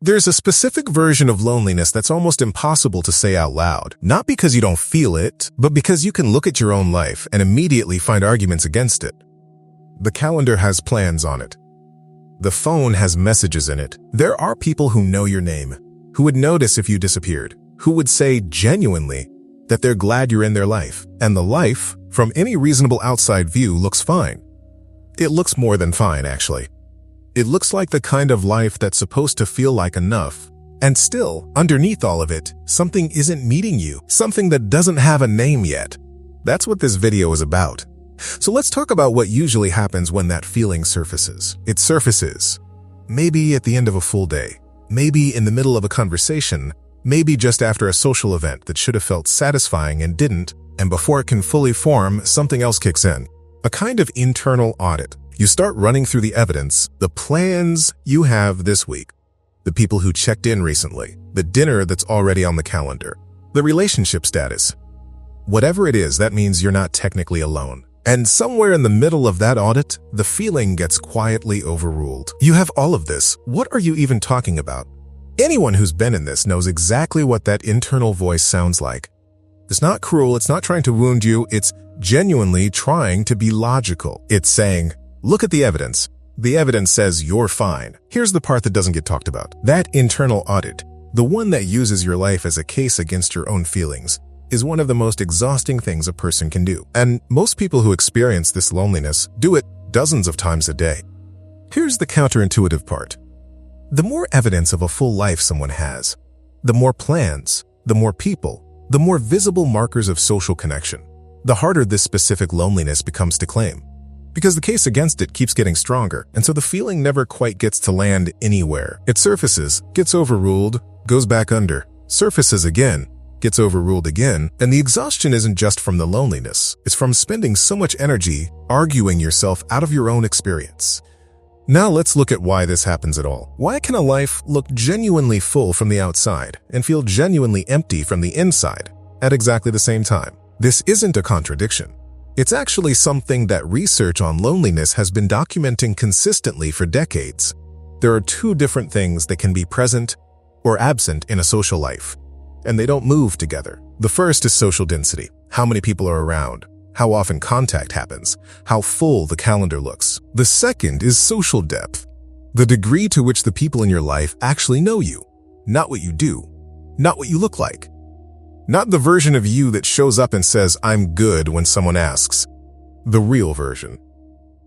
There's a specific version of loneliness that's almost impossible to say out loud, not because you don't feel it, but because you can look at your own life and immediately find arguments against it. The calendar has plans on it. The phone has messages in it. There are people who know your name, who would notice if you disappeared, who would say genuinely that they're glad you're in their life, and the life, from any reasonable outside view, looks fine. It looks more than fine, actually. It looks like the kind of life that's supposed to feel like enough. And still, underneath all of it, something isn't meeting you, something that doesn't have a name yet. That's what this video is about. So let's talk about what usually happens when that feeling surfaces. It surfaces, maybe at the end of a full day, maybe in the middle of a conversation, maybe just after a social event that should have felt satisfying and didn't, and before it can fully form, something else kicks in. A kind of internal audit. You start running through the evidence, the plans you have this week, the people who checked in recently, the dinner that's already on the calendar, the relationship status. Whatever it is, that means you're not technically alone. And somewhere in the middle of that audit, the feeling gets quietly overruled. You have all of this. What are you even talking about? Anyone who's been in this knows exactly what that internal voice sounds like. It's not cruel, it's not trying to wound you, it's genuinely trying to be logical. It's saying, look at the evidence. The evidence says you're fine. Here's the part that doesn't get talked about. That internal audit, the one that uses your life as a case against your own feelings, is one of the most exhausting things a person can do. And most people who experience this loneliness do it dozens of times a day. Here's the counterintuitive part. The more evidence of a full life someone has, the more plans, the more people, the more visible markers of social connection, the harder this specific loneliness becomes to claim. Because the case against it keeps getting stronger, and so the feeling never quite gets to land anywhere. It surfaces, gets overruled, goes back under, surfaces again, gets overruled again, and the exhaustion isn't just from the loneliness, it's from spending so much energy arguing yourself out of your own experience. Now let's look at why this happens at all. Why can a life look genuinely full from the outside and feel genuinely empty from the inside at exactly the same time? This isn't a contradiction. It's actually something that research on loneliness has been documenting consistently for decades. There are two different things that can be present or absent in a social life, and they don't move together. The first is social density, how many people are around, how often contact happens, how full the calendar looks. The second is social depth, the degree to which the people in your life actually know you, not what you do, not what you look like. Not the version of you that shows up and says, I'm good when someone asks. The real version.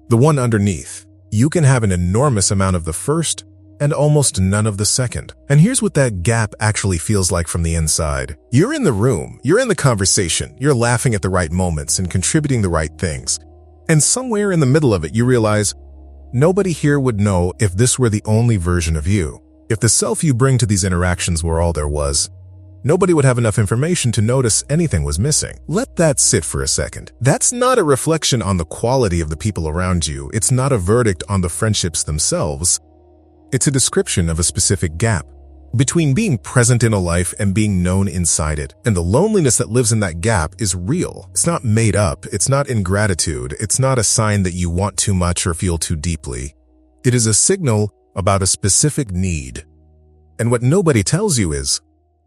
The one underneath. You can have an enormous amount of the first and almost none of the second. And here's what that gap actually feels like from the inside. You're in the room, you're in the conversation, you're laughing at the right moments and contributing the right things. And somewhere in the middle of it, you realize, nobody here would know if this were the only version of you. If the self you bring to these interactions were all there was, nobody would have enough information to notice anything was missing. Let that sit for a second. That's not a reflection on the quality of the people around you. It's not a verdict on the friendships themselves. It's a description of a specific gap between being present in a life and being known inside it. And the loneliness that lives in that gap is real. It's not made up. It's not ingratitude. It's not a sign that you want too much or feel too deeply. It is a signal about a specific need. And what nobody tells you is,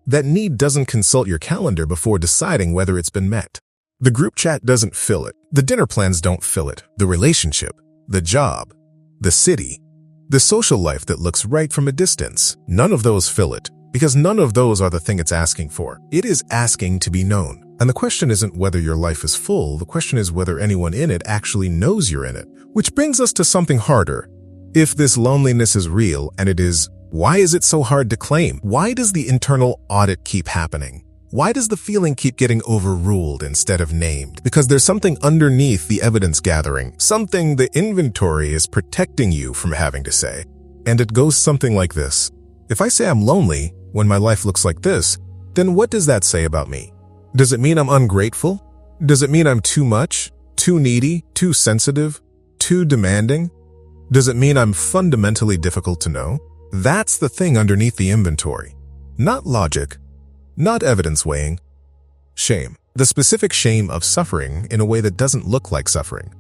that need doesn't consult your calendar before deciding whether it's been met. The group chat doesn't fill it. The dinner plans don't fill it. The relationship, the job, the city, the social life that looks right from a distance, none of those fill it, because none of those are the thing it's asking for. It is asking to be known. And the question isn't whether your life is full, the question is whether anyone in it actually knows you're in it. Which brings us to something harder. If this loneliness is real, and it is, why is it so hard to claim? Why does the internal audit keep happening? Why does the feeling keep getting overruled instead of named? Because there's something underneath the evidence gathering, something the inventory is protecting you from having to say. And it goes something like this. If I say I'm lonely when my life looks like this, then what does that say about me? Does it mean I'm ungrateful? Does it mean I'm too much, too needy, too sensitive, too demanding? Does it mean I'm fundamentally difficult to know? That's the thing underneath the inventory. Not logic, not evidence weighing. Shame. The specific shame of suffering in a way that doesn't look like suffering.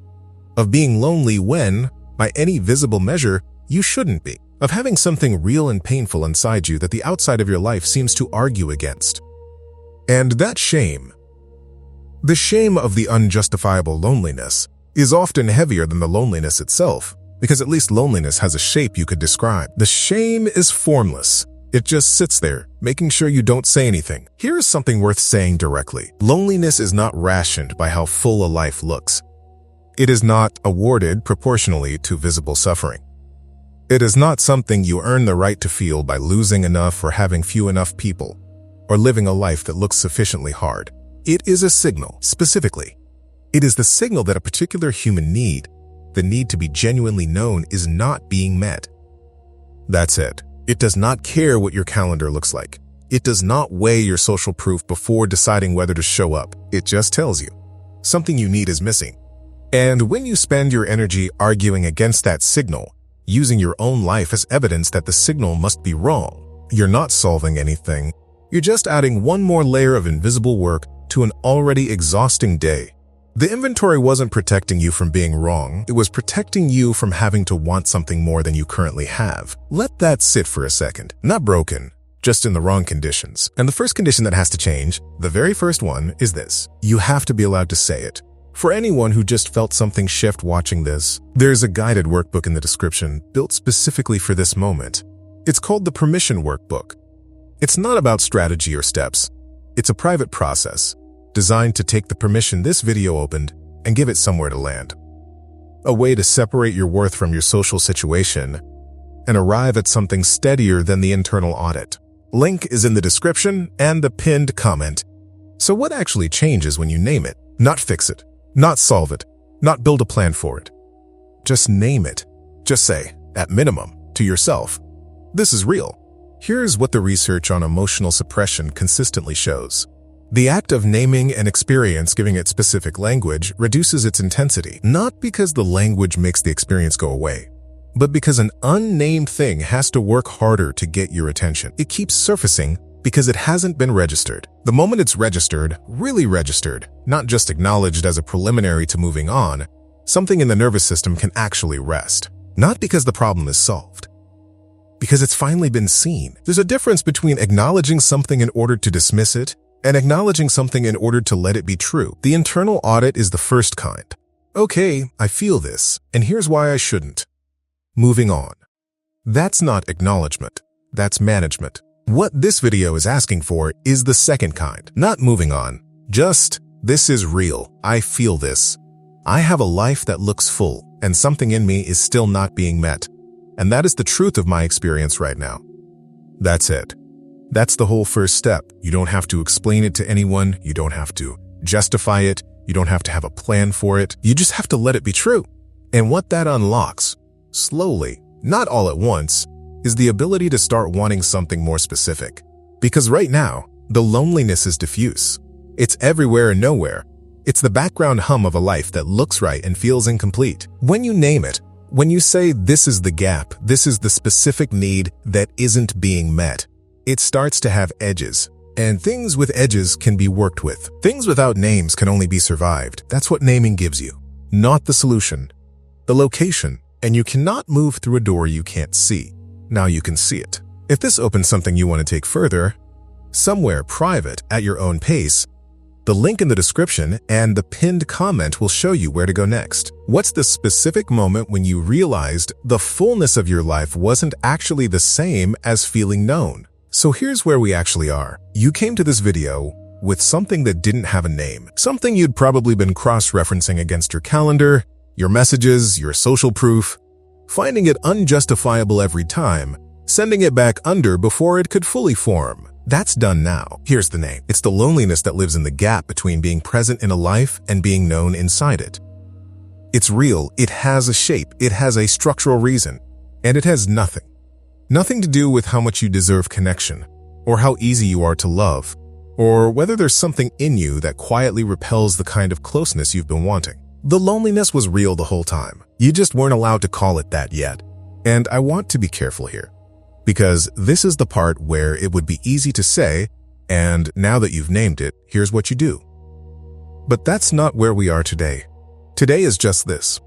Of being lonely when, by any visible measure, you shouldn't be. of having something real and painful inside you that the outside of your life seems to argue against. And that shame, the shame of the unjustifiable loneliness, is often heavier than the loneliness itself, because at least loneliness has a shape you could describe. The shame is formless. It just sits there, making sure you don't say anything. Here is something worth saying directly. Loneliness is not rationed by how full a life looks. It is not awarded proportionally to visible suffering. It is not something you earn the right to feel by losing enough or having few enough people, or living a life that looks sufficiently hard. It is a signal, specifically. It is the signal that a particular human need, the need to be genuinely known, is not being met. That's it. It does not care what your calendar looks like. It does not weigh your social proof before deciding whether to show up. It just tells you something you need is missing. And when you spend your energy arguing against that signal, using your own life as evidence that the signal must be wrong, you're not solving anything. You're just adding one more layer of invisible work to an already exhausting day. The inventory wasn't protecting you from being wrong. It was protecting you from having to want something more than you currently have. Let that sit for a second. Not broken, just in the wrong conditions. And the first condition that has to change, the very first one, is this. You have to be allowed to say it. For anyone who just felt something shift watching this, there's a guided workbook in the description built specifically for this moment. It's called the Permission Workbook. It's not about strategy or steps. It's a private process designed to take the permission this video opened and give it somewhere to land. A way to separate your worth from your social situation and arrive at something steadier than the internal audit. Link is in the description and the pinned comment. So what actually changes when you name it? Not fix it, not solve it, not build a plan for it. Just name it. Just say, at minimum, to yourself, this is real. Here's what the research on emotional suppression consistently shows. The act of naming an experience, giving it specific language, reduces its intensity, not because the language makes the experience go away, but because an unnamed thing has to work harder to get your attention. It keeps surfacing because it hasn't been registered. The moment it's registered, really registered, not just acknowledged as a preliminary to moving on, something in the nervous system can actually rest. Not because the problem is solved, because it's finally been seen. There's a difference between acknowledging something in order to dismiss it and acknowledging something in order to let it be true. The internal audit is the first kind. Okay, I feel this, and here's why I shouldn't. Moving on. That's not acknowledgement. That's management. What this video is asking for is the second kind. Not moving on. Just, this is real. I feel this. I have a life that looks full, and something in me is still not being met. And that is the truth of my experience right now. That's it. That's the whole first step. You don't have to explain it to anyone. You don't have to justify it. You don't have to have a plan for it. You just have to let it be true. And what that unlocks, slowly, not all at once, is the ability to start wanting something more specific. Because right now, the loneliness is diffuse. It's everywhere and nowhere. It's the background hum of a life that looks right and feels incomplete. When you name it, when you say this is the gap, this is the specific need that isn't being met, it starts to have edges. And things with edges can be worked with. Things without names can only be survived. That's what naming gives you. Not the solution. The location. And you cannot move through a door you can't see. Now you can see it. If this opens something you want to take further, somewhere private at your own pace, the link in the description and the pinned comment will show you where to go next. What's the specific moment when you realized the fullness of your life wasn't actually the same as feeling known? So here's where we actually are. You came to this video with something that didn't have a name. Something you'd probably been cross-referencing against your calendar, your messages, your social proof, finding it unjustifiable every time, sending it back under before it could fully form. That's done now. Here's the name. It's the loneliness that lives in the gap between being present in a life and being known inside it. It's real, it has a shape, it has a structural reason, and it has nothing to do with how much you deserve connection, or how easy you are to love, or whether there's something in you that quietly repels the kind of closeness you've been wanting. The loneliness was real the whole time. You just weren't allowed to call it that yet. And I want to be careful here, because this is the part where it would be easy to say, and now that you've named it, here's what you do. But that's not where we are today. Today is just this.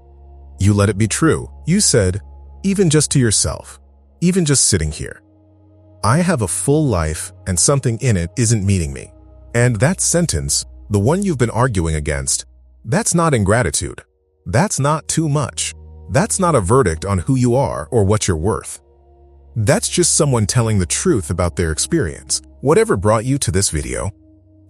You let it be true. You said, even just to yourself, even just sitting here. I have a full life and something in it isn't meeting me. And that sentence, the one you've been arguing against, that's not ingratitude. That's not too much. That's not a verdict on who you are or what you're worth. That's just someone telling the truth about their experience. Whatever brought you to this video,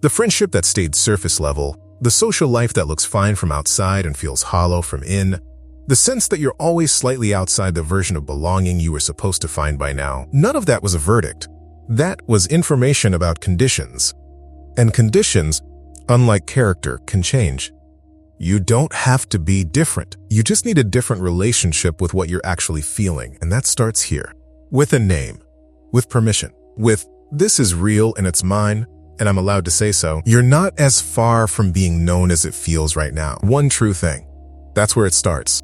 the friendship that stayed surface level, the social life that looks fine from outside and feels hollow from in, the sense that you're always slightly outside the version of belonging you were supposed to find by now, none of that was a verdict. That was information about conditions. And conditions, unlike character, can change. You don't have to be different. You just need a different relationship with what you're actually feeling, and that starts here. With a name, with permission, with this is real and it's mine, and I'm allowed to say so. You're not as far from being known as it feels right now. One true thing. That's where it starts.